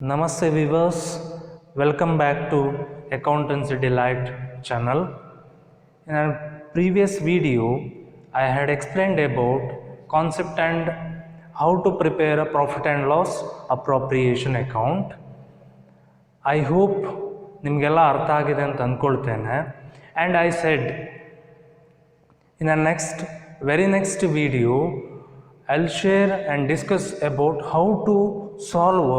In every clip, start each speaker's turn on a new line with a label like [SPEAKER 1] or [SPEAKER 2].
[SPEAKER 1] Namaste viewers, welcome back to Accountancy Delight channel. In our previous video, I had explained about concept and how to prepare a profit and loss appropriation account. I hope ನಿಮಗೆಲ್ಲ ಅರ್ಥ ಆಗಿದೆ ಅಂತ ಅಂದ್ಕೊಳ್ತೇನೆ. And I said in our very next video, I'll share and discuss about how to solve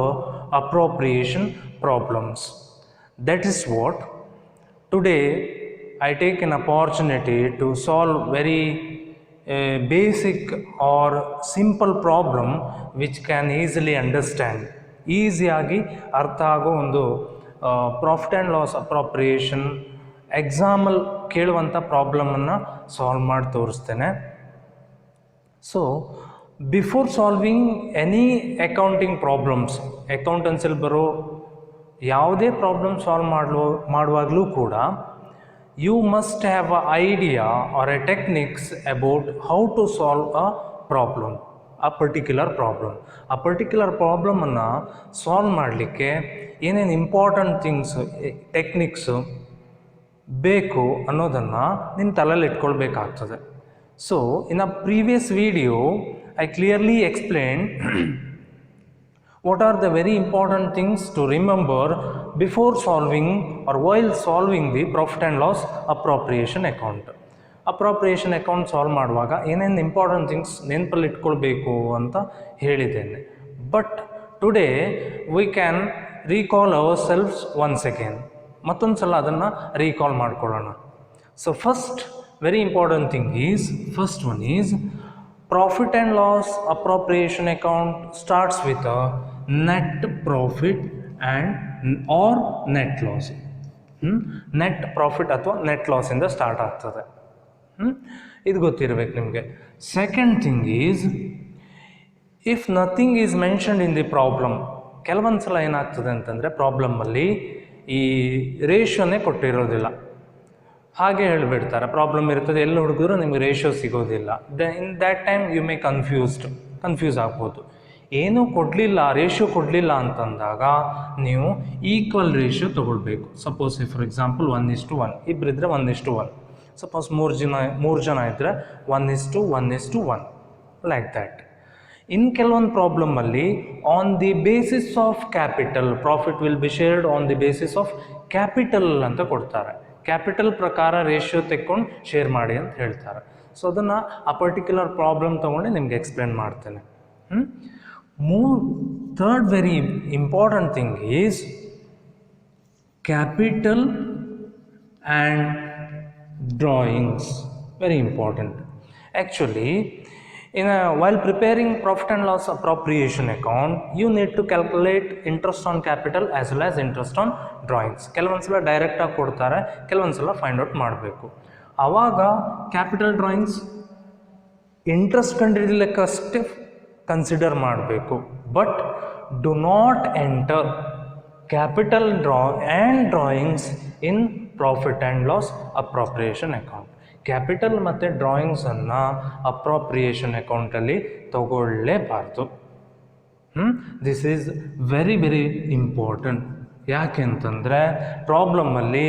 [SPEAKER 1] appropriation problems. That is what today I take an opportunity to solve very basic or simple problem which can easily understand. ಈಸಿಯಾಗಿ ಅರ್ಥ ಆಗೋ ಒಂದು profit and loss appropriation ಎಕ್ಸಾಮಲ್ಲಿ ಕೇಳುವಂಥ ಪ್ರಾಬ್ಲಮನ್ನು solve ಮಾಡಿ ತೋರಿಸ್ತೇನೆ. So before solving any accounting problems, ಅಕೌಂಟೆನ್ಸಿಲಿ ಬರೋ ಯಾವುದೇ ಪ್ರಾಬ್ಲಮ್ ಸಾಲ್ವ್ ಮಾಡುವಾಗಲೂ ಕೂಡ you must have a idea or a techniques about how to solve a problem, ಆ ಪರ್ಟಿಕ್ಯುಲರ್ ಪ್ರಾಬ್ಲಮನ್ನು ಸಾಲ್ವ್ ಮಾಡಲಿಕ್ಕೆ ಏನೇನು ಇಂಪಾರ್ಟೆಂಟ್ ಥಿಂಗ್ಸು ಟೆಕ್ನಿಕ್ಸು ಬೇಕು ಅನ್ನೋದನ್ನು ನಿಮ್ಮ ತಲೆಯಲ್ಲಿ ಇಟ್ಕೊಳ್ಬೇಕಾಗ್ತದೆ. So in a previous video I clearly explained what are the very important things to remember before solving or while solving the profit and loss appropriation account. Appropriation account solve ಮಾಡುವಾಗ ಏನೇನು important things ನೆನಪಲ್ಲಿ ಇಟ್ಕೊಳ್ಬೇಕು ಅಂತ ಹೇಳಿದ್ದೇನೆ. But today we can recall ourselves once again. ಮತ್ತೊಂದು ಸಲ ಅದನ್ನು recall ಮಾಡ್ಕೊಳ್ಳೋಣ. So very important thing is, first one is profit and loss appropriation account starts with a net profit and or net loss. Net profit ಅಥವಾ net loss ಇಂದ start ಆಗ್ತದೆ. ಇದು ಗೊತ್ತಿರಬೇಕು ನಿಮಗೆ. Second thing is if nothing is mentioned in the problem. ಕೆಲವೊಂದು ಸಲ ಏನಾಗ್ತದೆ ಅಂತಂದರೆ ಪ್ರಾಬ್ಲಮ್ಮಲ್ಲಿ ಈ ರೇಷಿಯೋನೇ ಕೊಟ್ಟಿರೋದಿಲ್ಲ, ಹಾಗೆ ಹೇಳಿಬಿಡ್ತಾರೆ. ಪ್ರಾಬ್ಲಮ್ ಇರ್ತದೆ, ಎಲ್ಲಿ ಹುಡುಗಿದ್ರು ನಿಮಗೆ ರೇಷಿಯೋ ಸಿಗೋದಿಲ್ಲ. In that time you may confuse ಆಗ್ಬೋದು. ಏನೂ ಕೊಡಲಿಲ್ಲ, ರೇಷಿಯೋ ಕೊಡಲಿಲ್ಲ ಅಂತಂದಾಗ ನೀವು ಈಕ್ವಲ್ ರೇಷಿಯೋ ತೊಗೊಳ್ಬೇಕು. ಸಪೋಸ್ ಫಾರ್ ಎಕ್ಸಾಂಪಲ್ 1:1, ಇಬ್ಬರಿದ್ರೆ 1:1. ಸಪೋಸ್ ಮೂರು ಜನ ಇದ್ದರೆ 1:1 ಲೈಕ್ ದ್ಯಾಟ್. ಇನ್ ಕೆಲವೊಂದು ಪ್ರಾಬ್ಲಮಲ್ಲಿ on the basis of capital, profit will be shared on the basis of capital ಅಂತ ಕೊಡ್ತಾರೆ. ಕ್ಯಾಪಿಟಲ್ ಪ್ರಕಾರ ರೇಷಿಯೋ ತೆಕ್ಕೊಂಡು ಶೇರ್ ಮಾಡಿ ಅಂತ ಹೇಳ್ತಾರೆ. ಸೊ ಅದನ್ನು ಆ ಪರ್ಟಿಕ್ಯುಲರ್ ಪ್ರಾಬ್ಲಮ್ ತೊಗೊಂಡು ನಿಮ್ಗೆ ಎಕ್ಸ್ಪ್ಲೇನ್ ಮಾಡ್ತೇನೆ. Third very important thing is capital and drawings. Very important. Actually while preparing profit and loss appropriation account, you need to calculate interest on capital as well as interest on drawings. ಕೆಲವೊಂದು ಸಲ ಡೈರೆಕ್ಟಾಗಿ ಕೊಡ್ತಾರೆ, ಕೆಲವೊಂದು ಸಲ find out ಮಾಡಬೇಕು. ಆವಾಗ capital drawings interest ಕಂಡಿಡ್ಲಿಕ್ಕಷ್ಟೇ consider ಮಾಡಬೇಕು. But do not enter capital drawings in profit and loss appropriation account. Capital ಮತ್ತು ಡ್ರಾಯಿಂಗ್ಸನ್ನು ಅಪ್ರಾಪ್ರಿಯೇಷನ್ ಅಕೌಂಟಲ್ಲಿ ತಗೊಳ್ಳೇಬಾರ್ದು. This is very very important. ಯಾಕೆ ಅಂತಂದರೆ ಪ್ರಾಬ್ಲಮ್ಮಲ್ಲಿ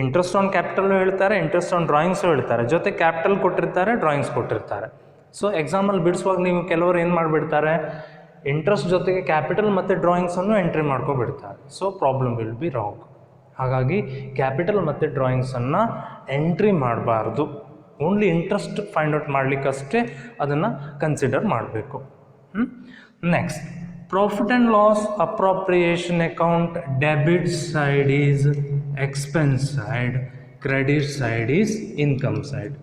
[SPEAKER 1] ಇಂಟ್ರೆಸ್ಟ್ ಆನ್ ಕ್ಯಾಪಿಟಲ್ ಹೇಳ್ತಾರೆ, ಇಂಟ್ರೆಸ್ಟ್ ಆನ್ ಡ್ರಾಯಿಂಗ್ಸು ಹೇಳ್ತಾರೆ, ಜೊತೆ ಕ್ಯಾಪಿಟಲ್ ಕೊಟ್ಟಿರ್ತಾರೆ, ಡ್ರಾಯಿಂಗ್ಸ್ ಕೊಟ್ಟಿರ್ತಾರೆ. ಸೊ ಎಕ್ಸಾಮಲ್ಲಿ ಬಿಡಿಸುವಾಗ ನೀವು ಕೆಲವರು ಏನು ಮಾಡಿಬಿಡ್ತಾರೆ, ಇಂಟ್ರೆಸ್ಟ್ ಜೊತೆಗೆ ಕ್ಯಾಪಿಟಲ್ ಮತ್ತು ಡ್ರಾಯಿಂಗ್ಸನ್ನು ಎಂಟ್ರಿ ಮಾಡ್ಕೊಬಿಡ್ತಾರೆ. So problem will be wrong. ಹಾಗಾಗಿ ಕ್ಯಾಪಿಟಲ್ ಮತ್ತು ಡ್ರಾಯಿಂಗ್ಸನ್ನು ಎಂಟ್ರಿ ಮಾಡಬಾರ್ದು. ಓನ್ಲಿ ಇಂಟ್ರೆಸ್ಟ್ ಫೈಂಡ್ ಔಟ್ ಮಾಡಲಿಕ್ಕಷ್ಟೇ ಅದನ್ನು ಕನ್ಸಿಡರ್ ಮಾಡಬೇಕು. Next, profit and loss appropriation account debit side is expense side, credit side is income side.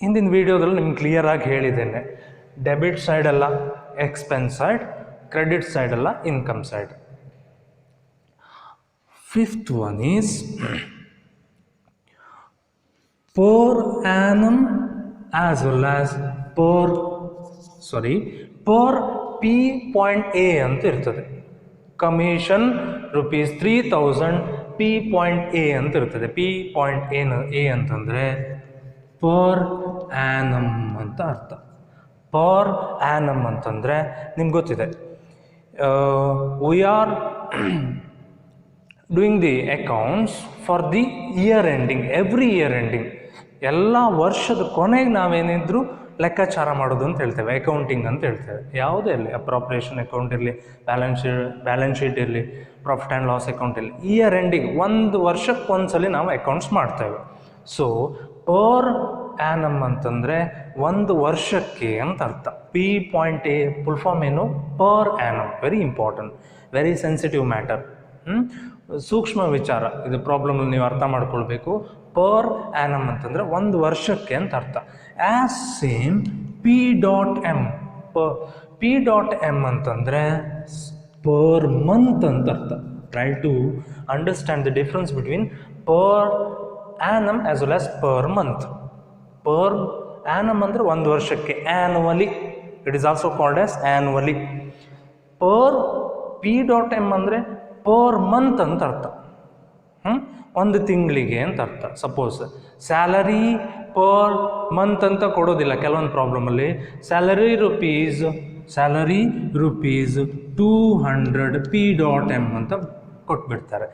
[SPEAKER 1] ಹಿಂದಿನ ವೀಡಿಯೋದಲ್ಲಿ ನಿಮ್ಗೆ ಕ್ಲಿಯರಾಗಿ ಹೇಳಿದ್ದೇನೆ, ಡೆಬಿಟ್ ಸೈಡೆಲ್ಲ ಎಕ್ಸ್ಪೆನ್ಸ್ ಸೈಡ್, ಕ್ರೆಡಿಟ್ ಸೈಡೆಲ್ಲ income side. Fifth one is per annum as well as per P.A ಅಂತ ಇರ್ತದೆ. Commission ₹3,000 P.A ಅಂತ ಇರ್ತದೆ. P.A ಅಂತಂದರೆ ಪರ್ ಆ್ಯನಮ್ ಅಂತ ಅರ್ಥ. ಪರ್ ಆ್ಯನಮ್ ಅಂತಂದರೆ ನಿಮ್ಗೆ ಗೊತ್ತಿದೆ, we are doing the accounts for the year ending, every year ending. ಎಲ್ಲ ವರ್ಷದ ಕೊನೆಗೆ ನಾವೇನಿದ್ರು ಲೆಕ್ಕಾಚಾರ ಮಾಡೋದು ಅಂತ ಹೇಳ್ತೇವೆ, ಅಕೌಂಟಿಂಗ್ ಅಂತ ಹೇಳ್ತೇವೆ. ಯಾವುದೇ ಇರಲಿ, ಅಪ್ರಾಪ್ರಿಯೇಷನ್ ಅಕೌಂಟ್ ಇರಲಿ, ಬ್ಯಾಲೆನ್ಸ್ ಶೀಟ್ ಇರಲಿ, ಪ್ರಾಫಿಟ್ ಆ್ಯಂಡ್ ಲಾಸ್ ಅಕೌಂಟ್ ಇರಲಿ, ಇಯರ್ ಎಂಡಿಂಗ್ ಒಂದು ವರ್ಷಕ್ಕೆ ಒಂದ್ಸಲಿ ನಾವು ಅಕೌಂಟ್ಸ್ ಮಾಡ್ತೇವೆ. ಸೊ ಪರ್ ಆ್ಯನಮ್ ಅಂತಂದರೆ ಒಂದು ವರ್ಷಕ್ಕೆ ಅಂತ ಅರ್ಥ. P.A ಫುಲ್ ಫಾರ್ಮ್ ಏನು? Per annum. Very important, very sensitive matter. ಸೂಕ್ಷ್ಮ ವಿಚಾರ, ಇದು ಪ್ರಾಬ್ಲಮ್ ನೀವು ಅರ್ಥ ಮಾಡ್ಕೊಳ್ಬೇಕು. ಪರ್ ಆ್ಯನಮ್ ಅಂತಂದರೆ ಒಂದು ವರ್ಷಕ್ಕೆ ಅಂತ ಅರ್ಥ. As same P.M. P.M ಅಂತಂದರೆ ಪರ್ ಮಂತ್ ಅಂತ ಅರ್ಥ. Try to understand the difference between per annum as well as per month. Per annum ಅಂದರೆ ಒಂದು ವರ್ಷಕ್ಕೆ, annually, it is also called as annually. Per P.M ಅಂದರೆ ಪರ್ ಮಂತ್ ಅಂತ ಅರ್ಥ. ಒಂದು ತಿಂಗಳಿಗೆ ಅಂತ ಅರ್ಥ. ಸಪೋಸ್ ಸ್ಯಾಲರಿ ಪರ್ ಮಂತ್ ಅಂತ ಕೊಡೋದಿಲ್ಲ ಕೆಲವೊಂದು ಪ್ರಾಬ್ಲಮಲ್ಲಿ. ಸ್ಯಾಲರಿ ರುಪೀಸ್ 200 P.M ಅಂತ ಕೊಟ್ಬಿಡ್ತಾರೆ.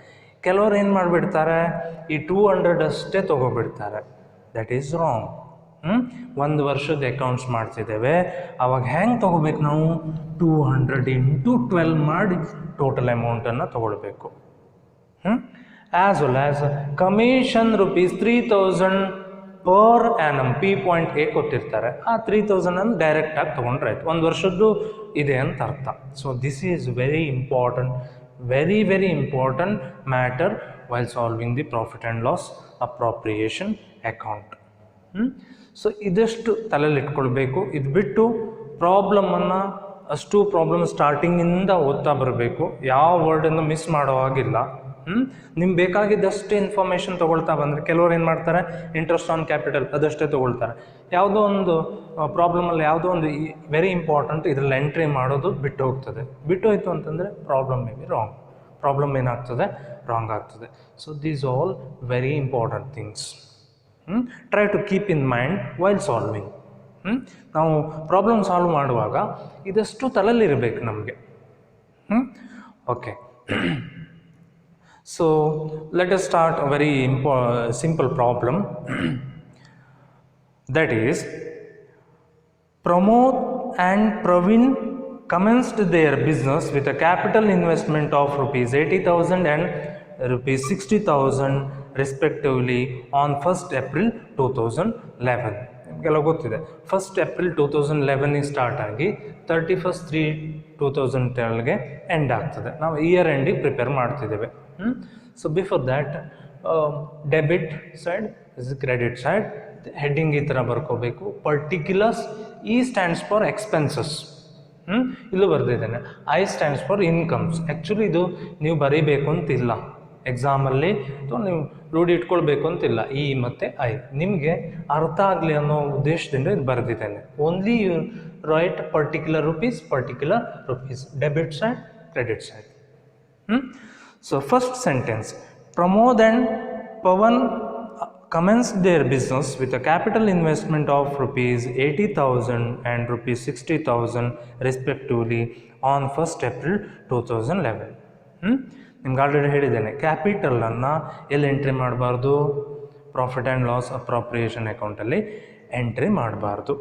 [SPEAKER 1] ಕೆಲವರು ಏನು ಮಾಡಿಬಿಡ್ತಾರೆ, ಈ 200 ಅಷ್ಟೇ ತೊಗೊಬಿಡ್ತಾರೆ. That is wrong. ಒಂದು ವರ್ಷದ ಅಕೌಂಟ್ಸ್ ಮಾಡ್ತಿದ್ದೇವೆ, ಅವಾಗ ಹೆಂಗೆ ತೊಗೋಬೇಕು ನಾವು? 200 × 12 ಮಾಡಿ ಟೋಟಲ್ ಅಮೌಂಟನ್ನು ತೊಗೊಳ್ಬೇಕು. As well as commission ₹3,000 per annum P.A ಕೊಟ್ಟಿರ್ತಾರೆ. ಆ 3,000 ಅನ್ನು ಡೈರೆಕ್ಟಾಗಿ ತೊಗೊಂಡ್ರೆ ಆಯ್ತು. ಒಂದು ವರ್ಷದ್ದು ಇದೆ ಅಂತ ಅರ್ಥ. So this is very important, very very important matter while solving the profit and loss appropriation account. So ಇದಷ್ಟು ತಲೆಯಲ್ಲಿ ಇಟ್ಕೊಳ್ಬೇಕು. ಇದು ಬಿಟ್ಟು ಪ್ರಾಬ್ಲಮನ್ನು ಅಷ್ಟು ಪ್ರಾಬ್ಲಮ್ ಸ್ಟಾರ್ಟಿಂಗಿಂದ ಓದ್ತಾ ಬರಬೇಕು. ಯಾವ ವರ್ಡನ್ನು ಮಿಸ್ ಮಾಡೋ ಹಾಗಿಲ್ಲ. ನಿಮ್ಗೆ ಬೇಕಾಗಿದ್ದಷ್ಟೇ ಇನ್ಫಾರ್ಮೇಷನ್ ತೊಗೊಳ್ತಾ ಬಂದರೆ, ಕೆಲವ್ರು ಏನು ಮಾಡ್ತಾರೆ, ಇಂಟ್ರೆಸ್ಟ್ ಆನ್ ಕ್ಯಾಪಿಟಲ್ ಅದಷ್ಟೇ ತೊಗೊಳ್ತಾರೆ. ಯಾವುದೋ ಒಂದು ಪ್ರಾಬ್ಲಮಲ್ಲಿ ಯಾವುದೋ ಒಂದು ವೆರಿ ಇಂಪಾರ್ಟೆಂಟ್ ಇದರಲ್ಲಿ ಎಂಟ್ರಿ ಮಾಡೋದು ಬಿಟ್ಟು ಹೋಗ್ತದೆ. ಬಿಟ್ಟು ಹೋಯ್ತು ಅಂತಂದರೆ problem may be wrong. Problem ಏನಾಗ್ತದೆ? ರಾಂಗ್ ಆಗ್ತದೆ. So these all very important things. Try to keep in mind while solving. ನಾವು ಪ್ರಾಬ್ಲಮ್ ಸಾಲ್ವ್ ಮಾಡುವಾಗ ಇದಷ್ಟು ತಲೆಯಲ್ಲಿರಬೇಕು ನಮಗೆ. Okay, so let us start a very simple problem. That is, Pramod and Praveen commenced their business with a capital investment of ₹80,000 and ₹60,000 respectively on 1st April 2011. ನಿಮಗೆಲ್ಲ ಗೊತ್ತಿದೆ, 1st April 2011 start ಆಗಿ 31st 3/2012ಗೆ end ಆಗ್ತದೆ. ನಾವು year ಎಂಡಿಗೆ prepare ಮಾಡ್ತಿದ್ದೇವೆ. So before that debit side is credit side. Heading ಈ ಥರ ಬರ್ಕೋಬೇಕು. Particulars, E stands for expenses. ಇಲ್ಲೂ ಬರೆದಿದ್ದೇನೆ. I stands for incomes. Actually ಇದು ನೀವು ಬರೀಬೇಕು ಅಂತಿಲ್ಲ ಎಕ್ಸಾಮಲ್ಲಿ, ಅಥವಾ ನೀವು ರೂಢಿ ಇಟ್ಕೊಳ್ಬೇಕು ಅಂತಿಲ್ಲ. ಇ ಮತ್ತು ಐ ನಿಮಗೆ ಅರ್ಥ ಆಗಲಿ ಅನ್ನೋ ಉದ್ದೇಶದಿಂದ ಇದು ಬರೆದಿದ್ದೇನೆ. Only you write particular rupees, debit side, credit side. So first sentence, Pramod and Pawan commenced their business with a capital investment of ₹80,000 and ₹60,000 respectively on 1st April 2011. ನಿಮ್ಗೆ ಆಲ್ರೆಡಿ ಹೇಳಿದ್ದೇನೆ, ಕ್ಯಾಪಿಟಲನ್ನು ಎಲ್ಲಿ ಎಂಟ್ರಿ ಮಾಡಬಾರ್ದು? ಪ್ರಾಫಿಟ್ ಆ್ಯಂಡ್ ಲಾಸ್ ಅಪ್ರಾಪ್ರಿಯೇಷನ್ ಅಕೌಂಟಲ್ಲಿ entry ಮಾಡಬಾರ್ದು.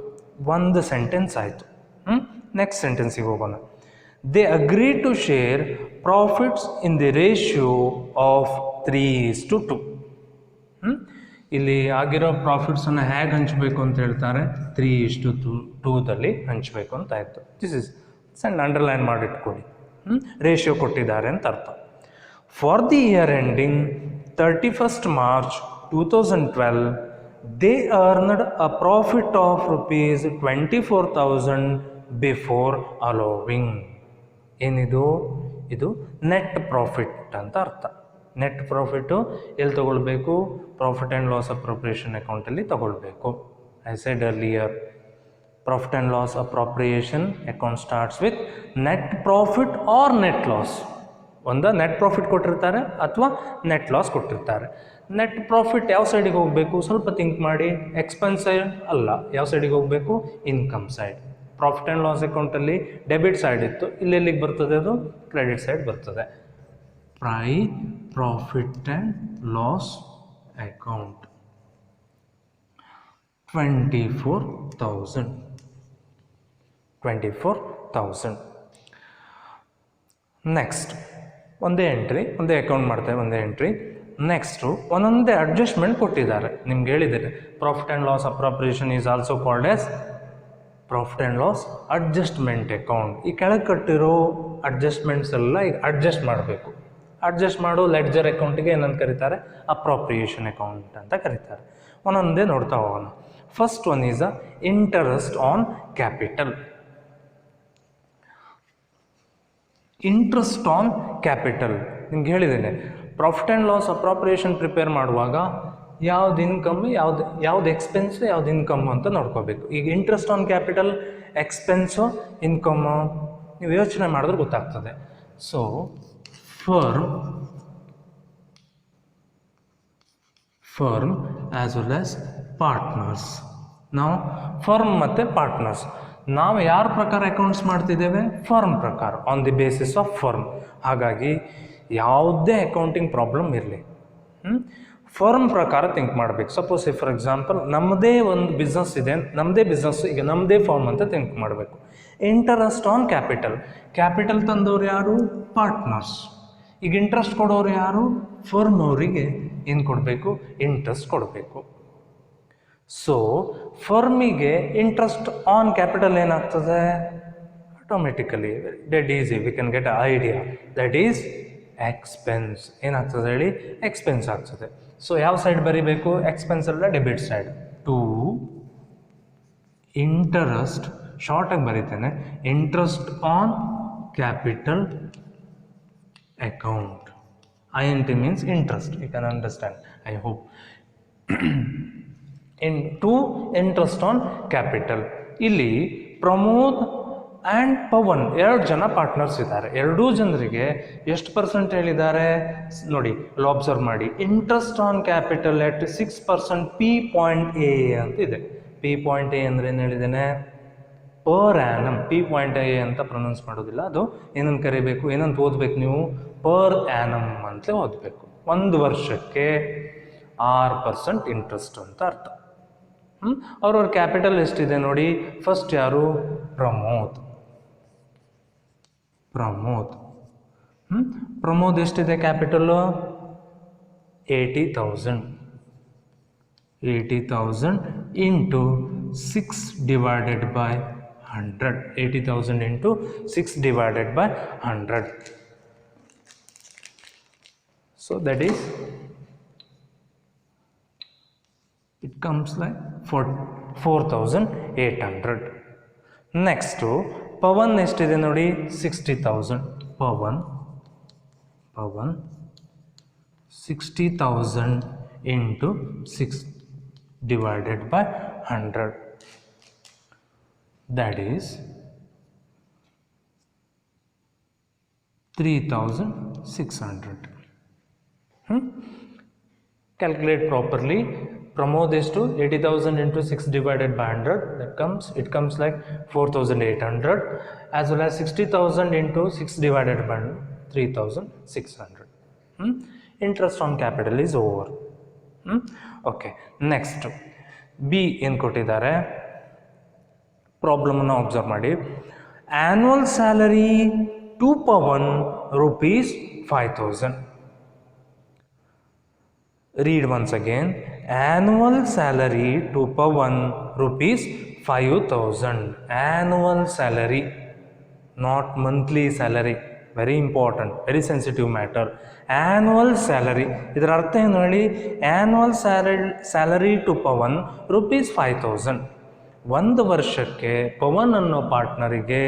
[SPEAKER 1] ಒಂದು sentence ಆಯಿತು. Next ಸೆಂಟೆನ್ಸಿಗೆ ಹೋಗೋಣ. They agreed to share profits in the ratio of 3:2. ಇಲ್ಲಿ ಆಗಿರೋ ಪ್ರಾಫಿಟ್ಸನ್ನು ಹೇಗೆ ಹಂಚಬೇಕು ಅಂತ ಹೇಳ್ತಾರೆ? 3:2ದಲ್ಲಿ ಹಂಚಬೇಕು ಅಂತ ಆಯಿತು. ದಿಸ್ ಇಸ್ ಸಣ್ಣ ಅಂಡರ್ಲೈನ್ ಮಾಡಿಟ್ಕೊಳ್ಳಿ. ರೇಷಿಯೋ ಕೊಟ್ಟಿದ್ದಾರೆ ಅಂತ ಅರ್ಥ. For the year ending 31st March 2012, they earned a profit of ₹24,000 before allowing. ಏನಿದು? ಇದು ನೆಟ್ ಪ್ರಾಫಿಟ್ ಅಂತ ಅರ್ಥ. ನೆಟ್ ಪ್ರಾಫಿಟ್ಟು ಎಲ್ಲಿ ತೊಗೊಳ್ಬೇಕು? ಪ್ರಾಫಿಟ್ ಆ್ಯಂಡ್ ಲಾಸ್ ಅಪ್ರೋಪ್ರಿಯೇಷನ್ ಅಕೌಂಟಲ್ಲಿ ತೊಗೊಳ್ಬೇಕು. I said earlier, profit and loss appropriation account starts with net profit or net loss. ಒಂದು net profit ಕೊಟ್ಟಿರ್ತಾರೆ ಅಥವಾ ನೆಟ್ ಲಾಸ್ ಕೊಟ್ಟಿರ್ತಾರೆ. ನೆಟ್ ಪ್ರಾಫಿಟ್ ಯಾವ ಸೈಡಿಗೆ ಹೋಗಬೇಕು? ಸ್ವಲ್ಪ ಥಿಂಕ್ ಮಾಡಿ. ಎಕ್ಸ್ಪೆನ್ಸ್ ಸೈಡ್ ಅಲ್ಲ, ಯಾವ ಸೈಡಿಗೆ ಹೋಗಬೇಕು? Income side. Profit and loss ಅಕೌಂಟಲ್ಲಿ ಡೆಬಿಟ್ ಸೈಡ್ ಇತ್ತು, ಇಲ್ಲೆಲ್ಲಿಗೆ ಬರ್ತದೆ ಅದು ಕ್ರೆಡಿಟ್ ಸೈಡ್ ಬರ್ತದೆ. Profit and loss account 24,000. Next ಒಂದೇ ಎಂಟ್ರಿ, ಒಂದೇ ಅಕೌಂಟ್ ಮಾಡ್ತೇವೆ, ಒಂದೇ ಎಂಟ್ರಿ. ನೆಕ್ಸ್ಟು ಒಂದೊಂದೇ ಅಡ್ಜಸ್ಟ್ಮೆಂಟ್ ಕೊಟ್ಟಿದ್ದಾರೆ. ನಿಮ್ಗೆ ಹೇಳಿದ್ದೇನೆ profit and loss appropriation is also called as profit and loss adjustment account. ಈ ಕೆಳಗೆ ಕಟ್ಟಿರೋ ಅಡ್ಜಸ್ಟ್ಮೆಂಟ್ಸ್ ಎಲ್ಲ ಈಗ ಅಡ್ಜಸ್ಟ್ ಮಾಡಬೇಕು. ಅಡ್ಜಸ್ಟ್ ಮಾಡು ಲೆಡ್ಜರ್ ಅಕೌಂಟಿಗೆ ಏನಂತ ಕರೀತಾರೆ? ಅಪ್ರಾಪ್ರಿಯೇಷನ್ ಅಕೌಂಟ್ ಅಂತ ಕರೀತಾರೆ. ಒಂದೊಂದೇ ನೋಡ್ತಾ ಹೋಗೋಣ. First one is a interest on capital. Interest on capital ನಿಮ್ಗೆ ಹೇಳಿದ್ದೇನೆ, profit and loss appropriation prepare ಮಾಡುವಾಗ ಯಾವ್ದು ಇನ್ಕಮ್, ಯಾವ್ದು ಎಕ್ಸ್ಪೆನ್ಸು, ಯಾವ್ದು ಇನ್ಕಮ್ ಅಂತ ನೋಡ್ಕೋಬೇಕು. ಈಗ interest on capital expense income ನೀವು ಯೋಚನೆ ಮಾಡಿದ್ರೆ ಗೊತ್ತಾಗ್ತದೆ. So firm as well as partners. ನಾವು ಫರ್ಮ್ ಮತ್ತು ಪಾರ್ಟ್ನರ್ಸ್ ನಾವು ಯಾರ ಪ್ರಕಾರ ಅಕೌಂಟ್ಸ್ ಮಾಡ್ತಿದ್ದೇವೆ? ಫರ್ಮ್ ಪ್ರಕಾರ, on the basis of firm. ಹಾಗಾಗಿ ಯಾವುದೇ ಅಕೌಂಟಿಂಗ್ ಪ್ರಾಬ್ಲಮ್ ಇರಲಿ ಫರ್ಮ್ ಪ್ರಕಾರ ಥಿಂಕ್ ಮಾಡಬೇಕು. ಸಪೋಸ್ ಫಾರ್ ಎಕ್ಸಾಂಪಲ್ ನಮ್ಮದೇ ಒಂದು ಬಿಸ್ನೆಸ್ ಇದೆ, ನಮ್ಮದೇ ಬಿಸ್ನೆಸ್, ಈಗ ನಮ್ಮದೇ ಫರ್ಮ್ ಅಂತ ಥಿಂಕ್ ಮಾಡಬೇಕು. ಇಂಟರೆಸ್ಟ್ ಆನ್ ಕ್ಯಾಪಿಟಲ್, ಕ್ಯಾಪಿಟಲ್ ತಂದವರು ಯಾರು? ಪಾರ್ಟ್ನರ್ಸ್. ಈಗ ಇಂಟ್ರೆಸ್ಟ್ ಕೊಡೋರು ಯಾರು? ಫರ್ಮ್ ಅವರಿಗೆ ಏನು ಕೊಡಬೇಕು? ಇಂಟ್ರೆಸ್ಟ್ ಕೊಡಬೇಕು. ಸೊ ಫರ್ಮಿಗೆ ಇಂಟ್ರೆಸ್ಟ್ ಆನ್ ಕ್ಯಾಪಿಟಲ್ ಏನಾಗ್ತದೆ? Automatically debt easy we can get a idea that is expense. ಏನಾಗ್ತದೆ ಹೇಳಿ? ಎಕ್ಸ್ಪೆನ್ಸ್ ಆಗ್ತದೆ. ಸೊ ಯಾವ ಸೈಡ್ ಬರೀಬೇಕು? ಎಕ್ಸ್ಪೆನ್ಸ್ ಅಲ್ಲ, ಡೆಬಿಟ್ ಸೈಡ್. ಟು ಇಂಟರೆಸ್ಟ್, ಶಾರ್ಟಾಗಿ ಬರೀತೇನೆ, interest on capital account. INT means interest, you can understand, I hope. To interest on capital. ಇಲ್ಲಿ Pramod and Pavan 2 ಜನ ಪಾರ್ಟ್ನರ್ಸ್ ಇದ್ದಾರೆ. 2 ಜನರಿಗೆ ಎಷ್ಟು ಪರ್ಸೆಂಟ್ ಹೇಳಿದ್ದಾರೆ ನೋಡಿ, ಅಲ್ಲಿ ಅಬ್ಸರ್ವ್ ಮಾಡಿ. Interest on capital at 6% P.A ಅಂತ ಇದೆ. P.A ಅಂದರೆ ಏನು ಹೇಳಿದ್ದೇನೆ? Per annum. P.A ಅಂತ ಪ್ರೊನೌನ್ಸ್ ಮಾಡೋದಿಲ್ಲ, ಅದು ಏನಂತ ಕರಿಬೇಕು, ಏನಂತ ಓದಬೇಕು ನೀವು? ಪರ್ ಆ್ಯನಮ್ ಅಂತಲೇ ಓದಬೇಕು. 1 ವರ್ಷಕ್ಕೆ 6% ಇಂಟ್ರೆಸ್ಟ್ ಅಂತ ಅರ್ಥ. ಅವ್ರವ್ರ ಕ್ಯಾಪಿಟಲ್ ಎಷ್ಟಿದೆ ನೋಡಿ. ಫಸ್ಟ್ ಯಾರು? ಪ್ರಮೋದ್ ಎಷ್ಟಿದೆ capital? 80,000. 80,000 into 6 divided by 100. 80,000 into 6 divided by 100. So that is, it comes like 4,800. Next Pavan ಎಷ್ಟಿದೆ ನೋಡಿ? 60,000. Pavan 60,000 into 6 divided by 100. That is 3,600. Calculate properly. Pramod is to 80,000 into 6 divided by 100. It comes like 4,800, as well as 60,000 into 6 divided by 3,600. Interest on capital is over. Okay. Next B ಏನು ಕೊಟ್ಟಿದ್ದಾರೆ? Problem ಅನ್ನು observe ಮಾಡಿ. Annual salary to Pavan ₹5,000. Read once again. Annual salary to Pawan ₹5,000. Annual salary, not monthly salary. Very important, very sensitive matter. Annual salary. ಇದರ ಅರ್ಥ ಏನು ಹೇಳಿ? Annual salary to Pawan ₹5,000. 1 ವರ್ಷಕ್ಕೆ ಪವನ್ ಅನ್ನೋ ಪಾರ್ಟ್ನರಿಗೆ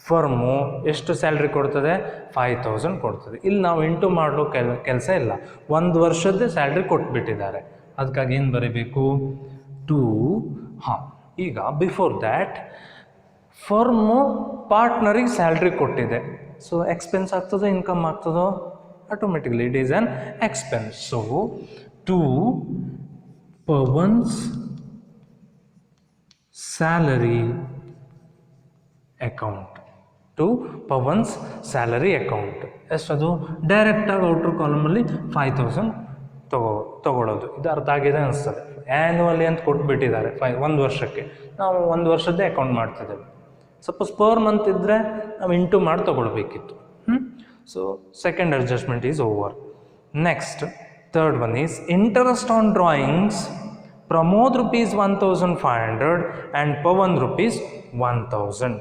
[SPEAKER 1] ಫರ್ಮು ಎಷ್ಟು ಸ್ಯಾಲ್ರಿ ಕೊಡ್ತದೆ? 5,000 ಕೊಡ್ತದೆ. ಇಲ್ಲಿ ನಾವು ಇಂಟು ಮಾಡೋ ಕೆಲಸ ಇಲ್ಲ, 1 ವರ್ಷದ ಸ್ಯಾಲ್ರಿ ಕೊಟ್ಬಿಟ್ಟಿದ್ದಾರೆ. ಅದಕ್ಕಾಗಿ ಏನು ಬರೀಬೇಕು? ಈಗ ಬಿಫೋರ್ ದ್ಯಾಟ್ ಫರ್ಮು ಪಾರ್ಟ್ನರಿಗೆ ಸ್ಯಾಲ್ರಿ ಕೊಟ್ಟಿದೆ. ಸೊ ಎಕ್ಸ್ಪೆನ್ಸ್ ಆಗ್ತದೋ ಇನ್ಕಮ್ ಆಗ್ತದೋ? Automatically it is an expense. So to Pavan's salary account to Pavan's salary account. ಎಷ್ಟದು ಡೈರೆಕ್ಟಾಗಿ ಔಟ್ರ್ ಕಾಲಮಲ್ಲಿ 5000 ತಗೊಳ್ಳೋದು. ಇದು ಅರ್ಥ ಆಗಿದೆ ಅನಿಸ್ತದೆ. ಆ್ಯನ್ಯುವಲಿ ಅಂತ ಕೊಟ್ಬಿಟ್ಟಿದ್ದಾರೆ 1 ವರ್ಷಕ್ಕೆ, ನಾವು 1 ವರ್ಷದ್ದೇ ಅಕೌಂಟ್ ಮಾಡ್ತಿದ್ದೇವೆ. ಸಪೋಸ್ ಪರ್ ಮಂತ್ ಇದ್ದರೆ ನಾವು ಇಂಟು ಮಾಡಿ ತೊಗೊಳ್ಬೇಕಿತ್ತು. So second adjustment is over. Next third one is interest on drawings. Pramod rupees 1500 and Pavan rupees 1000.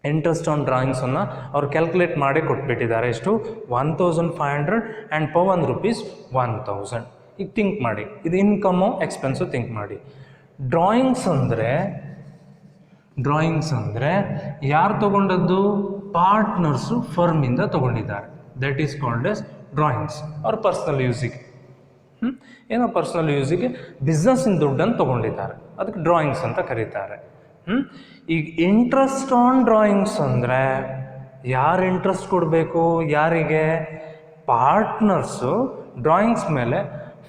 [SPEAKER 1] Interest on ಡ್ರಾಯಿಂಗ್ಸನ್ನು ಅವ್ರು ಕ್ಯಾಲ್ಕುಲೇಟ್ ಮಾಡಿ ಕೊಟ್ಬಿಟ್ಟಿದ್ದಾರೆ. ಎಷ್ಟು? 1500 ಆ್ಯಂಡ್ ಪವನ್ rupees 1000. ಈಗ ಥಿಂಕ್ ಮಾಡಿ, ಇದು ಇನ್ಕಮು ಎಕ್ಸ್ಪೆನ್ಸು ಥಿಂಕ್ ಮಾಡಿ. ಡ್ರಾಯಿಂಗ್ಸ್ ಅಂದರೆ ಯಾರು ತೊಗೊಂಡದ್ದು? ಪಾರ್ಟ್ನರ್ಸು ಫರ್ಮಿಂದ ತೊಗೊಂಡಿದ್ದಾರೆ. That is called as drawings. ಅವ್ರ ಪರ್ಸ್ನಲ್ ಯೂಸಿಗೆ, ಏನೋ ಪರ್ಸ್ನಲ್ ಯೂಸಿಗೆ ಬಿಸ್ನೆಸ್ಸಿನ ದುಡ್ಡನ್ನು ತೊಗೊಂಡಿದ್ದಾರೆ, ಅದಕ್ಕೆ ಡ್ರಾಯಿಂಗ್ಸ್ ಅಂತ ಕರೀತಾರೆ. ಈಗ ಇಂಟ್ರೆಸ್ಟ್ ಆನ್ ಡ್ರಾಯಿಂಗ್ಸ್ ಅಂದರೆ ಯಾರು ಇಂಟ್ರೆಸ್ಟ್ ಕೊಡಬೇಕು? ಯಾರಿಗೆ? ಪಾರ್ಟ್ನರ್ಸು ಡ್ರಾಯಿಂಗ್ಸ್ ಮೇಲೆ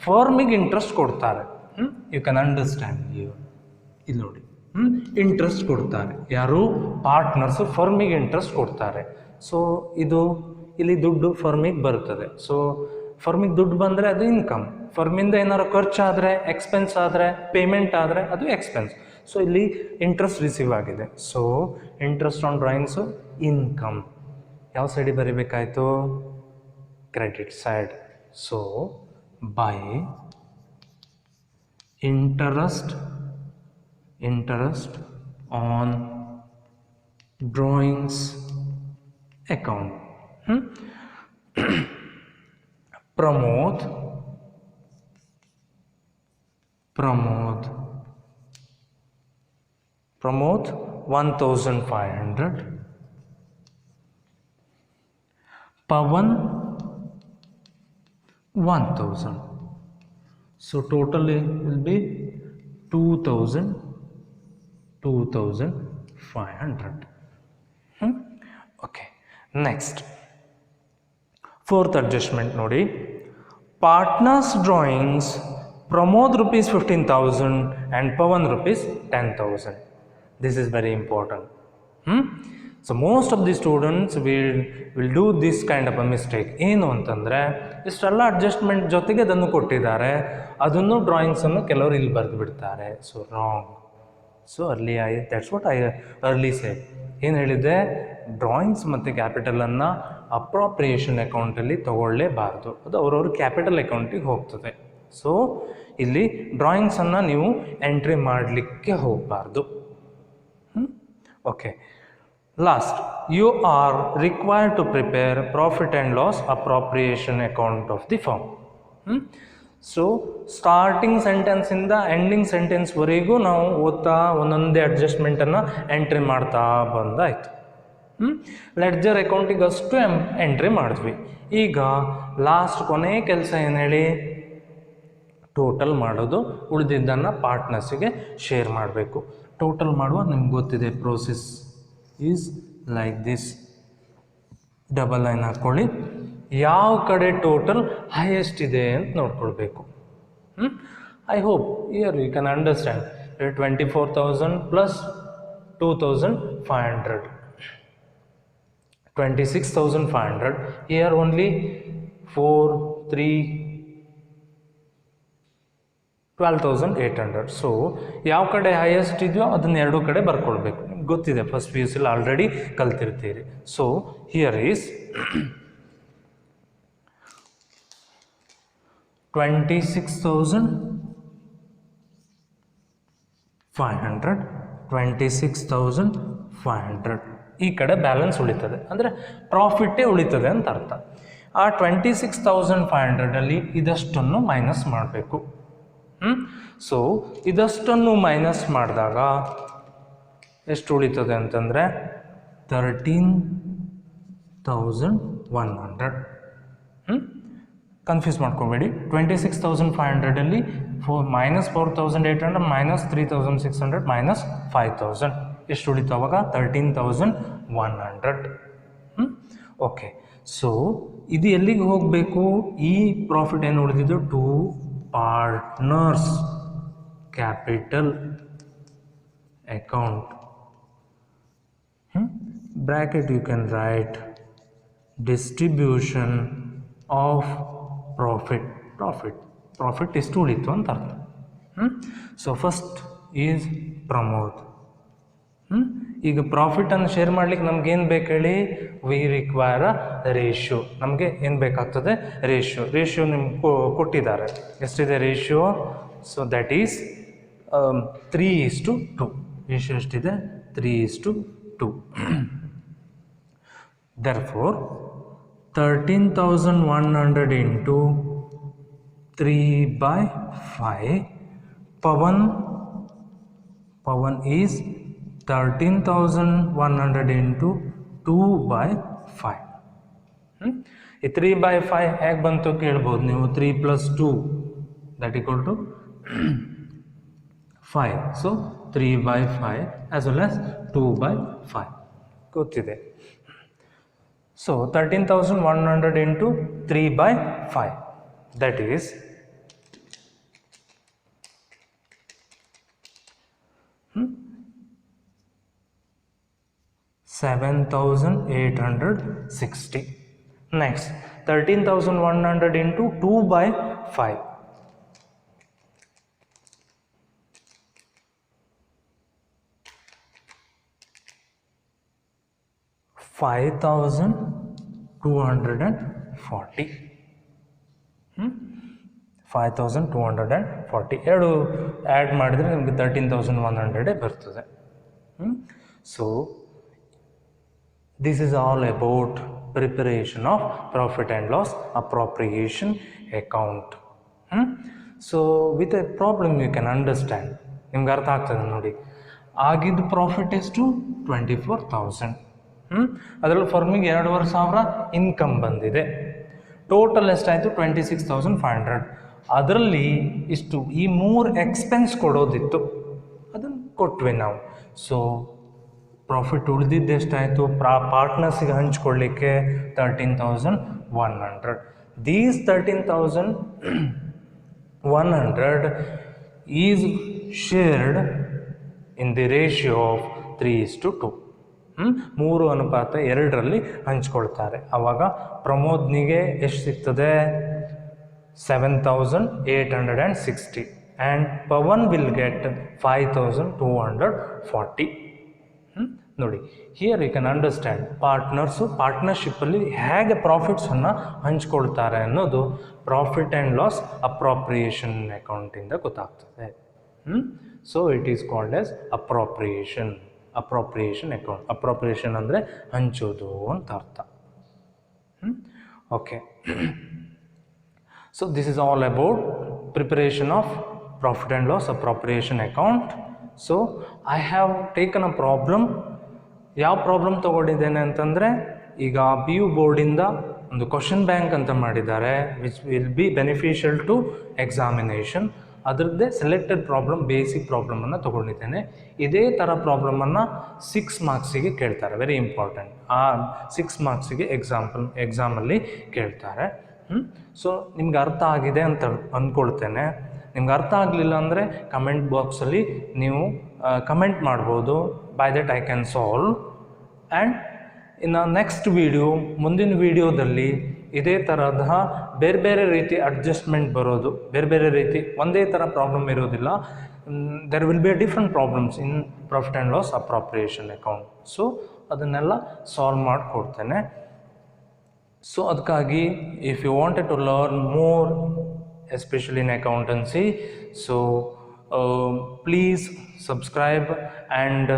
[SPEAKER 1] ಫರ್ಮಿಗೆ ಇಂಟ್ರೆಸ್ಟ್ ಕೊಡ್ತಾರೆ. You can understand. ಇಲ್ಲಿ ನೋಡಿ, ಇಂಟ್ರೆಸ್ಟ್ ಕೊಡ್ತಾರೆ ಯಾರು? ಪಾರ್ಟ್ನರ್ಸು ಫರ್ಮಿಗೆ ಇಂಟ್ರೆಸ್ಟ್ ಕೊಡ್ತಾರೆ. ಸೊ ಇದು ಇಲ್ಲಿ ದುಡ್ಡು ಫರ್ಮಿಗೆ ಬರ್ತದೆ. ಸೊ ಫರ್ಮಿಗೆ ದುಡ್ಡು ಬಂದರೆ ಅದು ಇನ್ಕಮ್. ಫರ್ಮಿಂದ ಏನಾದ್ರು ಖರ್ಚಾದರೆ, ಎಕ್ಸ್ಪೆನ್ಸ್ ಆದರೆ, ಪೇಮೆಂಟ್ ಆದರೆ ಅದು ಎಕ್ಸ್ಪೆನ್ಸ್. ಸೊ ಇಲ್ಲಿ ಇಂಟ್ರೆಸ್ಟ್ ರಿಸೀವ್ ಆಗಿದೆ. So interest on drawings income. ಯಾವ ಸೈಡಿಗೆ ಬರೀಬೇಕಾಯಿತು? Credit side. So by interest on drawings account. Pramod 1500, Pavan 1000. So total will be 2500. Okay, next fourth adjustment ನೋಡಿ. Partners drawings Pramod rupees 15,000 and Pavan rupees 10,000. This is very important. So most of the students will do this kind of a mistake. ಏನು ಅಂತಂದರೆ ಇಷ್ಟೆಲ್ಲ adjustment ಜೊತೆಗೆ ಅದನ್ನು ಕೊಟ್ಟಿದ್ದಾರೆ, ಅದನ್ನು ಡ್ರಾಯಿಂಗ್ಸನ್ನು ಕೆಲವರು ಇಲ್ಲಿ ಬರೆದು ಬಿಡ್ತಾರೆ. So wrong. So that's what I early shed. ಏನು ಹೇಳಿದೆ? ಡ್ರಾಯಿಂಗ್ಸ್ ಮತ್ತು ಕ್ಯಾಪಿಟಲನ್ನು ಅಪ್ರಾಪ್ರಿಯೇಷನ್ ಅಕೌಂಟಲ್ಲಿ ತೊಗೊಳ್ಳೇಬಾರ್ದು, ಅದು ಅವ್ರವ್ರ ಕ್ಯಾಪಿಟಲ್ ಅಕೌಂಟಿಗೆ ಹೋಗ್ತದೆ. ಸೊ ಇಲ್ಲಿ ಡ್ರಾಯಿಂಗ್ಸನ್ನು ನೀವು ಎಂಟ್ರಿ ಮಾಡಲಿಕ್ಕೆ ಹೋಗಬಾರ್ದು. Okay, last, you are required to prepare profit and loss appropriation account of the firm. So starting ಸೆಂಟೆನ್ಸಿಂದ ಎಂಡಿಂಗ್ ಸೆಂಟೆನ್ಸ್ವರೆಗೂ ನಾವು ಓದ್ತಾ ಒಂದೊಂದೇ ಅಡ್ಜಸ್ಟ್ಮೆಂಟನ್ನು ಎಂಟ್ರಿ ಮಾಡ್ತಾ ಬಂದಾಯಿತು. ಲೆಡ್ಜರ್ ಅಕೌಂಟಿಗೆ ಅಷ್ಟು ಎಂಟ್ರಿ ಮಾಡಿದ್ವಿ. ಈಗ ಲಾಸ್ಟ್ ಕೊನೆ ಕೆಲಸ ಏನು ಹೇಳಿ? ಟೋಟಲ್ ಮಾಡೋದು. ಉಳಿದಿದ್ದನ್ನು ಪಾರ್ಟ್ನರ್ಸಿಗೆ ಶೇರ್ ಮಾಡಬೇಕು. ಟೋಟಲ್ ಮಾಡುವ ನಿಮ್ಗೆ ಗೊತ್ತಿದೆ, process is like this. Double line ಹಾಕ್ಕೊಳ್ಳಿ. ಯಾವ ಕಡೆ ಟೋಟಲ್ ಹೈಯೆಸ್ಟ್ ಇದೆ ಅಂತ ನೋಡ್ಕೊಳ್ಬೇಕು. I hope here you can understand. 24,000 plus 2,500, 26,500. Here only 4, 3, 12,800. So ಯಾವ ಕಡೆ ಹೈಯೆಸ್ಟ್ ಇದೆಯೋ ಅದನ್ನ ಎರಡು ಕಡೆ ಬರ್ಕೊಳ್ಬೇಕು. ನಿಮ್ಗೆ ಗೊತ್ತಿದೆ, ಫಸ್ಟ್ ಪಿ ಯು ಸಿಲಿ ಆಲ್ರೆಡಿ ಕಲ್ತಿರ್ತೀರಿ. So here is 26,500, 26,500. ಈ ಕಡೆ ಬ್ಯಾಲೆನ್ಸ್ ಉಳಿತದೆ, ಅಂದರೆ ಪ್ರಾಫಿಟ್ಟೇ ಉಳಿತದೆ ಅಂತ ಅರ್ಥ. ಆ 26,500ಅಲ್ಲಿ ಇದಷ್ಟನ್ನು ಮೈನಸ್ ಮಾಡಬೇಕು. ಸೊ ಇದಷ್ಟನ್ನು ಮೈನಸ್ ಮಾಡಿದಾಗ ಎಷ್ಟು ಉಳಿತದೆ ಅಂತಂದರೆ 13,100. ಕನ್ಫ್ಯೂಸ್ ಮಾಡ್ಕೋಬೇಡಿ. 26,500ಅಲ್ಲಿ ಮೈನಸ್ 4,800 ಮೈನಸ್ 3,600 ಮೈನಸ್ 5,000 ಎಷ್ಟು ಉಳಿತು ಅವಾಗ? 13,100. ಓಕೆ, ಸೊ ಇದು ಎಲ್ಲಿಗೆ ಹೋಗಬೇಕು? ಈ ಪ್ರಾಫಿಟ್ ಏನು ಉಳಿದಿದ್ದು? To partners capital account. Bracket you can write distribution of profit ಎಷ್ಟು ಉಳಿತು ಅಂತ ಅರ್ಥ. So first is Pramod. ಈಗ ಪ್ರಾಫಿಟನ್ನು ಶೇರ್ ಮಾಡ್ಲಿಕ್ಕೆ ನಮ್ಗೆ ಏನು ಬೇಕು ಹೇಳಿ, ವಿ ರಿಕ್ವೈರ್ ಅ ರೇಷಿಯೋ. ನಮಗೆ ಏನು ಬೇಕಾಗ್ತದೆ, ರೇಷಿಯೋ ನಿಮ್ಗೆ ಕೊಟ್ಟಿದ್ದಾರೆ. ಎಷ್ಟಿದೆ ratio? So that is 3:2. Ratio ಎಷ್ಟಿದೆ? 3:2. therefore 13,100 into 3/5, Pawan is 13,100 into 2/5. ಈ 3/5 ಹೇಗೆ ಬಂತು ಕೇಳ್ಬೋದು ನೀವು. 3 + 2 that equal to 5. So 3/5 as well as 2/5 ಗೊತ್ತಿದೆ. So 13,100 into 3/5, that is 7,860. Next 13,100 into 2/5, 5,240. 5,240 ಎರಡು ಆ್ಯಡ್ ಮಾಡಿದರೆ ನಿಮಗೆ 13,100 ಬರ್ತದೆ. So this is all about preparation of profit and loss appropriation account. So with a problem you can understand. ನಿಮ್ಗೆ ಅರ್ಥ ಆಗ್ತದೆ ನೋಡಿ. ಆಗಿದ್ದು ಪ್ರಾಫಿಟ್ ಎಷ್ಟು? 24,000. ಅದರಲ್ಲಿ ಫರ್ಮಿಗೆ 2,500 ಇನ್ಕಮ್ ಬಂದಿದೆ. ಟೋಟಲ್ ಎಷ್ಟಾಯಿತು? 26,500. ಅದರಲ್ಲಿ ಇಷ್ಟು ಈ 3 ಎಕ್ಸ್ಪೆನ್ಸ್ ಕೊಡೋದಿತ್ತು, ಅದನ್ನು ಕೊಟ್ವಿ ನಾವು. ಸೊ ಪ್ರಾಫಿಟ್ ಉಳಿದಿದ್ದು ಎಷ್ಟಾಯಿತು? ಪಾರ್ಟ್ನರ್ಸಿಗೆ ಹಂಚ್ಕೊಳ್ಳಿಕ್ಕೆ 13,100. These 13,100 is shared in the ratio of 3:2. 3:2 ಹಂಚ್ಕೊಳ್ತಾರೆ. ಆವಾಗ ಪ್ರಮೋದ್ನಿಗೆ ಎಷ್ಟು ಸಿಗ್ತದೆ? 7,860 ಆ್ಯಂಡ್ ಪವನ್ ವಿಲ್ ಗೆಟ್ 5,240. ನೋಡಿ, ಹಿಯರ್ ಯು ಕ್ಯಾನ್ ಅಂಡರ್ಸ್ಟ್ಯಾಂಡ್ ಪಾರ್ಟ್ನರ್ಶಿಪ್ಪಲ್ಲಿ ಹೇಗೆ ಪ್ರಾಫಿಟ್ಸನ್ನು ಹಂಚ್ಕೊಳ್ತಾರೆ ಅನ್ನೋದು ಪ್ರಾಫಿಟ್ ಆ್ಯಂಡ್ ಲಾಸ್ ಅಪ್ರಾಪ್ರಿಯೇಷನ್ ಅಕೌಂಟಿಂದ ಗೊತ್ತಾಗ್ತದೆ. So it is called as appropriation account. Appropriation ಅಂದರೆ ಹಂಚೋದು ಅಂತ ಅರ್ಥ. Okay, so this is all about preparation of profit and loss appropriation account. So I have taken a problem. ಯಾವ problem ತೊಗೊಂಡಿದ್ದೇನೆ ಅಂತಂದರೆ, ಈಗ PU ಬೋರ್ಡಿಂದ ಒಂದು ಕ್ವಶನ್ ಬ್ಯಾಂಕ್ ಅಂತ ಮಾಡಿದ್ದಾರೆ, which will be beneficial to examination. ಅದರದ್ದೇ ಸೆಲೆಕ್ಟೆಡ್ ಪ್ರಾಬ್ಲಮ್, ಬೇಸಿಕ್ ಪ್ರಾಬ್ಲಮನ್ನು ತೊಗೊಂಡಿದ್ದೇನೆ. ಇದೇ ಥರ ಪ್ರಾಬ್ಲಮನ್ನು 6 ಮಾರ್ಕ್ಸಿಗೆ ಕೇಳ್ತಾರೆ. Very important. ಆ 6 ಮಾರ್ಕ್ಸಿಗೆ ಎಕ್ಸಾಮಲ್ಲಿ ಕೇಳ್ತಾರೆ. ಸೊ ನಿಮ್ಗೆ ಅರ್ಥ ಆಗಿದೆ ಅಂತ ಅಂದ್ಕೊಳ್ತೇನೆ. ನಿಮ್ಗೆ ಅರ್ಥ ಆಗಲಿಲ್ಲ ಅಂದರೆ ಕಮೆಂಟ್ ಬಾಕ್ಸಲ್ಲಿ ನೀವು ಕಮೆಂಟ್ ಮಾಡ್ಬೋದು. By that I can solve. And ಇನ್ನು ನೆಕ್ಸ್ಟ್ ವೀಡಿಯೋ, ಮುಂದಿನ ವೀಡಿಯೋದಲ್ಲಿ ಇದೇ ಥರದ ಬೇರೆ ಬೇರೆ ರೀತಿ ಅಡ್ಜಸ್ಟ್ಮೆಂಟ್ ಬರೋದು, ಬೇರೆ ಬೇರೆ ರೀತಿ, ಒಂದೇ ಥರ ಪ್ರಾಬ್ಲಮ್ ಇರೋದಿಲ್ಲ. There will be different problems in profit and loss appropriation account. So ಅದನ್ನೆಲ್ಲ ಸಾಲ್ವ್ ಮಾಡಿಕೊಡ್ತೇನೆ. ಸೊ ಅದಕ್ಕಾಗಿ if you wanted to learn more especially in accountancy, so please subscribe and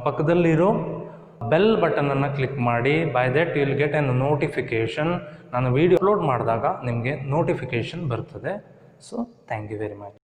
[SPEAKER 1] ಪಕ್ಕದಲ್ಲಿರೋ ಬೆಲ್ ಬಟನನ್ನು ಕ್ಲಿಕ್ ಮಾಡಿ. By that you will get an notification. ನಾನು video upload ಮಾಡಿದಾಗ ನಿಮಗೆ notification ಬರ್ತದೆ. So thank you very much.